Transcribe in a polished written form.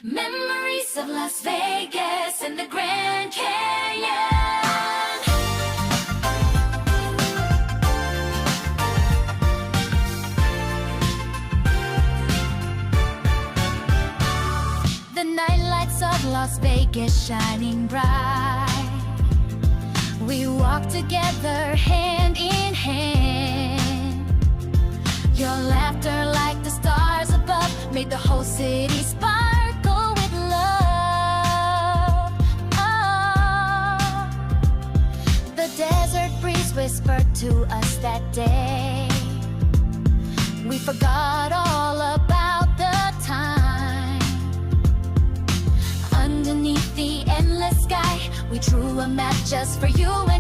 Memories of Las Vegas and the Grand Canyon. The night lights of Las Vegas shining bright. We walk together hand in hand. Your laughter like the stars above made the whole city sparkle with love. Oh, the desert breeze whispered to us that day. We forgot all about the time. Underneath the endless sky, we drew a map just for you and